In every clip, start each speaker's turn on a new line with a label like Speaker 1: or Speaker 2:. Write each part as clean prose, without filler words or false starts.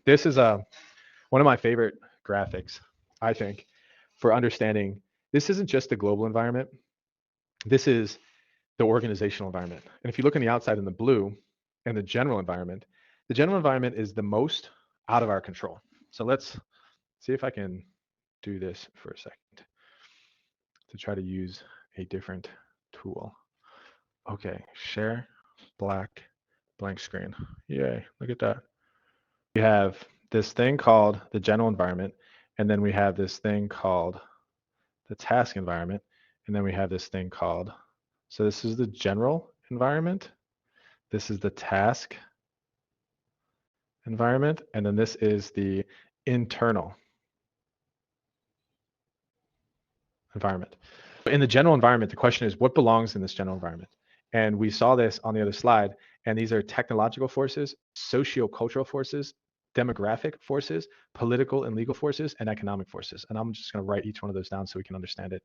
Speaker 1: This is one of my favorite graphics, I think, for understanding this isn't just the global environment. This is the organizational environment. And if you look on the outside in the blue and the general environment is the most out of our control. So let's see if I can do this for a second to try to use a different tool. Okay, share, blank screen. Yay, look at that. We have this thing called the general environment, and then we have this thing called the task environment, and then we have this thing called, so this is the general environment, this is the task environment, and then this is the internal environment. In the general environment, the question is what belongs in this general environment? And we saw this on the other slide, and these are technological forces, socio-cultural forces, demographic forces, political and legal forces, and economic forces. And I'm just going to write each one of those down so we can understand it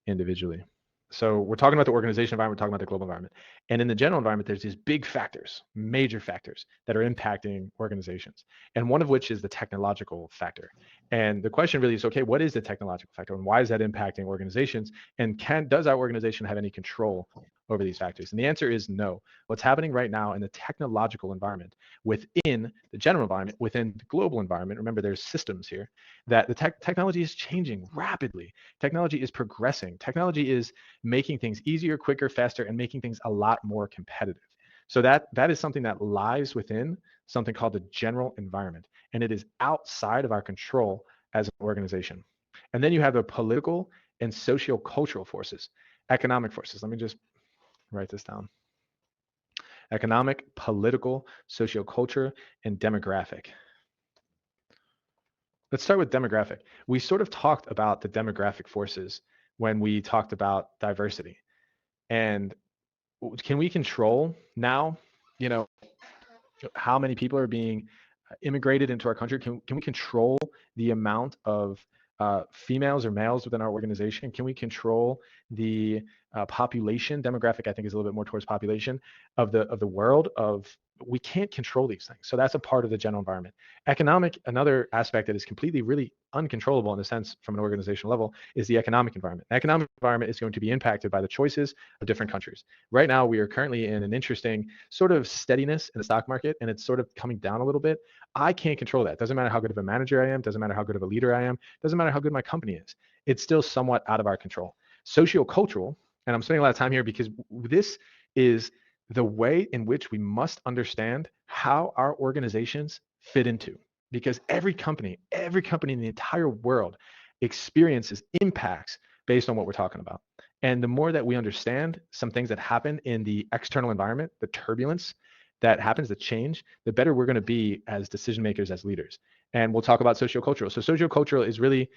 Speaker 1: individually. So we're talking about the organization environment, we're talking about the global environment. And in the general environment, there's these big factors, major factors that are impacting organizations. And one of which is the technological factor. And the question really is, okay, what is the technological factor and why is that impacting organizations? And does our organization have any control over these factors? And the answer is no. What's happening right now in the technological environment, within the general environment, within the global environment, remember there's systems here, that the technology is changing rapidly. Technology is progressing. Technology is making things easier, quicker, faster, and making things a lot more competitive. So that is something that lies within something called the general environment, and it is outside of our control as an organization. And then you have the political and socio-cultural forces, economic forces. Let me just write this down. Economic, political, socio-culture, and demographic. Let's start with demographic. We sort of talked about the demographic forces when we talked about diversity. And can we control now, how many people are being immigrated into our country? Can we control the amount of females or males within our organization? Can we control the population? Demographic, I think, is a little bit more towards population of the world. We can't control these things. So that's a part of the general environment. Economic, another aspect that is completely really uncontrollable in a sense from an organizational level, is the economic environment. The economic environment is going to be impacted by the choices of different countries. Right now, we are currently in an interesting sort of steadiness in the stock market, and it's sort of coming down a little bit. I can't control that. Doesn't matter how good of a manager I am, doesn't matter how good of a leader I am, doesn't matter how good my company is. It's still somewhat out of our control. Socio-cultural, and I'm spending a lot of time here because this is the way in which we must understand how our organizations fit into, because every company in the entire world experiences impacts based on what we're talking about. And the more that we understand some things that happen in the external environment, the turbulence that happens, the change, the better we're going to be as decision makers, as leaders. And we'll talk about sociocultural. So sociocultural is really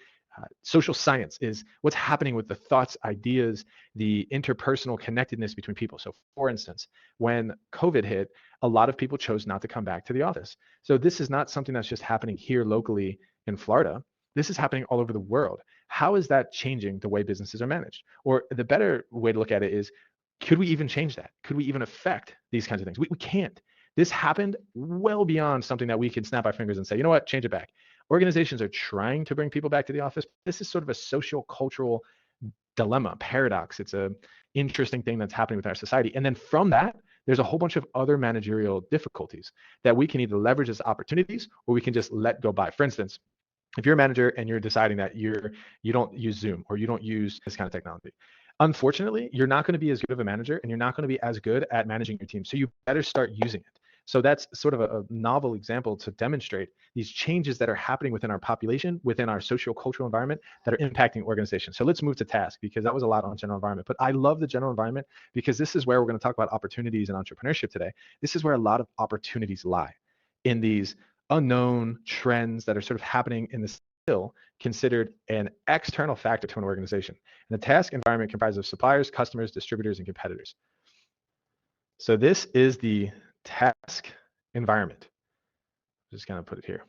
Speaker 1: social science, is what's happening with the thoughts, ideas, the interpersonal connectedness between people. So for instance, when COVID hit, a lot of people chose not to come back to the office. So this is not something that's just happening here locally in Florida. This is happening all over the world. How is that changing the way businesses are managed? Or the better way to look at it is, could we even change that? Could we even affect these kinds of things? We can't. This happened well beyond something that we can snap our fingers and say, you know what, change it back. Organizations are trying to bring people back to the office. This is sort of a social-cultural dilemma, paradox. It's an interesting thing that's happening with our society. And then from that, there's a whole bunch of other managerial difficulties that we can either leverage as opportunities or we can just let go by. For instance, if you're a manager and you're deciding that you don't use Zoom or you don't use this kind of technology, unfortunately, you're not going to be as good of a manager and you're not going to be as good at managing your team. So you better start using it. So that's sort of a novel example to demonstrate these changes that are happening within our population, within our socio-cultural environment that are impacting organizations. So let's move to task, because that was a lot on general environment. But I love the general environment because this is where we're going to talk about opportunities and entrepreneurship today. This is where a lot of opportunities lie, in these unknown trends that are sort of happening in the still considered an external factor to an organization. And the task environment comprises of suppliers, customers, distributors, and competitors. So this is the task environment. I'm just going to put it here.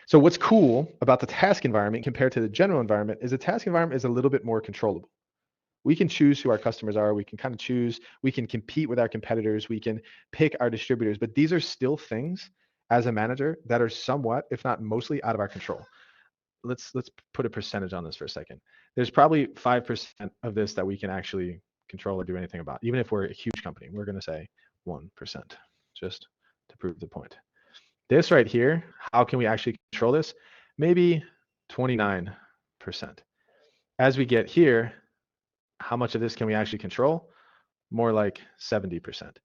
Speaker 1: So what's cool about the task environment compared to the general environment is the task environment is a little bit more controllable. We can choose who our customers are. We can kind of choose, we can compete with our competitors. We can pick our distributors, but these are still things as a manager that are somewhat, if not mostly, out of our control. Let's put a percentage on this for a second. There's probably 5% of this that we can actually control or do anything about. Even if we're a huge company, we're going to say 1%, just to prove the point. This right here, how can we actually control this? Maybe 29%. As we get here, how much of this can we actually control? More like 70%.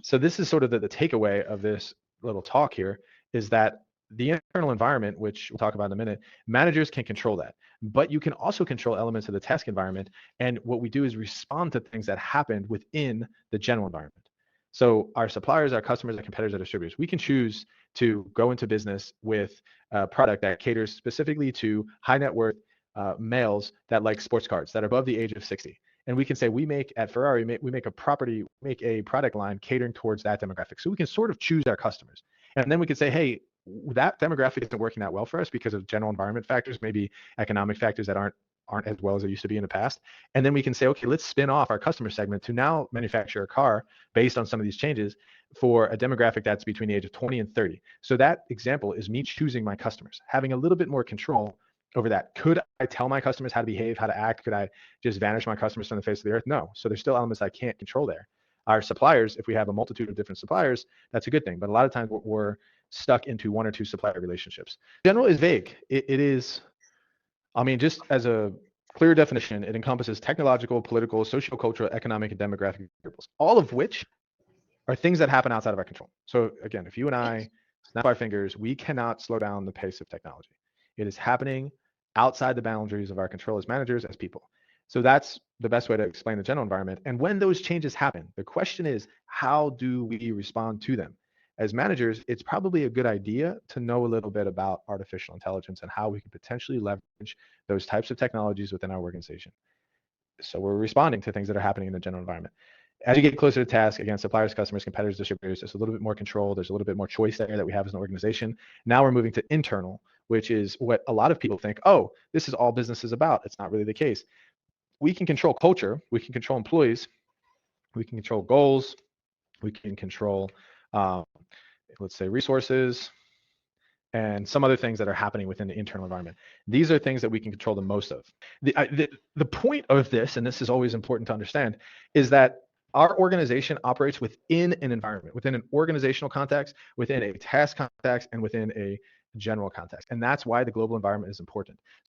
Speaker 1: So this is sort of the takeaway of this little talk here, is that the internal environment, which we'll talk about in a minute, managers can control that. But you can also control elements of the task environment. And what we do is respond to things that happened within the general environment. So our suppliers, our customers, our competitors, our distributors, we can choose to go into business with a product that caters specifically to high net worth males that like sports cars that are above the age of 60. And we can say we make at Ferrari, we make a product line catering towards that demographic. So we can sort of choose our customers. And then we can say, hey, that demographic isn't working that well for us because of general environment factors, maybe economic factors that aren't as well as they used to be in the past. And then we can say, okay, let's spin off our customer segment to now manufacture a car based on some of these changes for a demographic that's between the age of 20 and 30. So that example is me choosing my customers, having a little bit more control over that. Could I tell my customers how to behave, how to act? Could I just vanish my customers from the face of the earth? No. So there's still elements I can't control there. Our suppliers, if we have a multitude of different suppliers, that's a good thing. But a lot of times we're stuck into one or two supplier relationships. General is vague. It is, I mean, just as a clear definition, it encompasses technological, political, socio-cultural, economic, and demographic variables, all of which are things that happen outside of our control. So again, if you and I snap our fingers, we cannot slow down the pace of technology. It is happening outside the boundaries of our control as managers, as people. So that's the best way to explain the general environment. And when those changes happen, the question is, how do we respond to them? As managers, it's probably a good idea to know a little bit about artificial intelligence and how we can potentially leverage those types of technologies within our organization. So we're responding to things that are happening in the general environment. As you get closer to task, again, suppliers, customers, competitors, distributors, there's a little bit more control. There's a little bit more choice there that we have as an organization. Now we're moving to internal, which is what a lot of people think, oh, this is all business is about. It's not really the case. We can control culture. We can control employees. We can control goals. We can control, let's say, resources, and some other things that are happening within the internal environment. These are things that we can control the most of. The point of this, and this is always important to understand, is that our organization operates within an environment, within an organizational context, within a task context, and within a general context. And that's why the global environment is important.